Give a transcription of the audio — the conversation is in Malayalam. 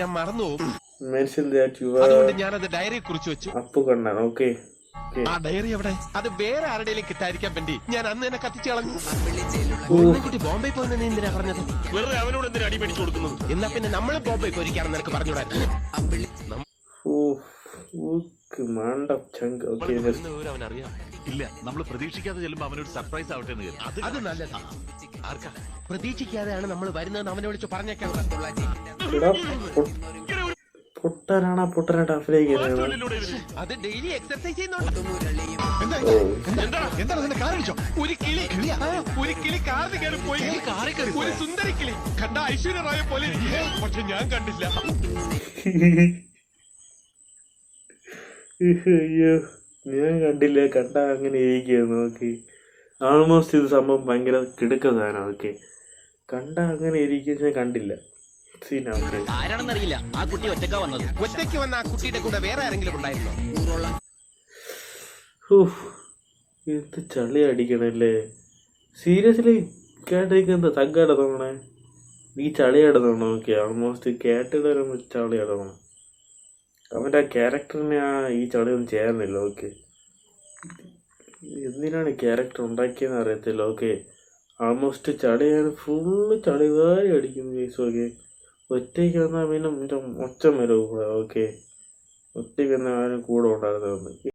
ഞാൻ മറന്നു പോകും. Mention that you അതുകൊണ്ട് are ഞാനത് ഡയറി കുറിച്ച് വെച്ചു. Appukannan. Okay. ആ ഡയറി എവിടെ? അത് വേറെ ആരുടെയും കിട്ടാതിരിക്കാൻ വേണ്ടി ഞാൻ അന്ന് തന്നെ കത്തിച്ചു കളഞ്ഞു. കുട്ടി ബോംബെ പോയി നീ എന്തിനാ പറഞ്ഞത്? വെറുതെ അവനോട് എന്തിനാ അടി മേടിച്ചു കൊടുക്കുന്നത്? എന്നാ പിന്നെ നമ്മൾ ബോംബെ പോയിരിക്കാണെന്ന് നിനക്ക് പറഞ്ഞുകൂടാ? അവനറിയാം. ഇല്ല, നമ്മൾ പ്രതീക്ഷിക്കാതെ ചെല്ലുമ്പോ അവനൊരു സർപ്രൈസ് ആവട്ടെ എന്ന് കരുതി. അത് നല്ലതാ. ആർക്കാ? പ്രതീക്ഷിക്കാതെയാണ് നമ്മൾ വരുന്നത് അവനെ വിളിച്ച് പറഞ്ഞേക്കാം. പൊട്ടനാണാ പൊട്ടനായിട്ട് അഭിനയിക്കുന്നത്. അത് ഡെയിലി എക്സർസൈസ് ചെയ്യുന്നുണ്ട്. ഒരു കിളി കാറിന് കയറി പോയി. ഒരു സുന്ദരി കിളി കണ്ട ഐശ്വര്യ റായ പോലെ. പക്ഷെ ഞാൻ കണ്ടില്ല. അയ്യോ, ഞാൻ കണ്ടില്ല. കണ്ട അങ്ങനെ ഇരിക്കുന്നു. ഓക്കെ, ആൾമോസ്റ്റ് ഇത് സംഭവം ഭയങ്കര കിടക്കുന്നതാണ്. ഓക്കെ, കണ്ട അങ്ങനെ ഇരിക്കുന്ന കണ്ടില്ല. ആരാണെന്നറിയില്ല. ആ കുട്ടി ഒറ്റയ്ക്ക് വന്ന ആ കുട്ടിയുടെ കൂടെ വേറെ ആരെങ്കിലും ഉണ്ടായിരുന്നോ? എന്ത് ചളി അടിക്കണല്ലേ. സീരിയസ്ലി കേട്ടിരിക്കുന്നത് തഗ്ഗട തോന്നണേ. നീ ചളിയാടുന്നോണോ? ഓക്കെ, ആൾമോസ്റ്റ് കേട്ടിട്ട് വരുമ്പോൾ ചളിയാടണം. അവൻ്റെ ആ ക്യാരക്ടറിനെ ഈ ചളിയൊന്നും ചേർന്നില്ല. ഓക്കെ, എന്തിനാണ് ക്യാരക്ടർ ഉണ്ടാക്കിയെന്ന് അറിയത്തില്ല. ഓക്കെ, ആൾമോസ്റ്റ് ചളിയാണ്. ഫുള്ള് ചളിവാരി അടിക്കുന്നു കേസ്. ഓക്കെ, ഒറ്റയ്ക്ക് വന്നാൽ പിന്നെ ഒച്ച വരും. ഓക്കെ, ഒറ്റയ്ക്ക് വന്നാൽ ആരും കൂടെ ഉണ്ടാകുന്നത്.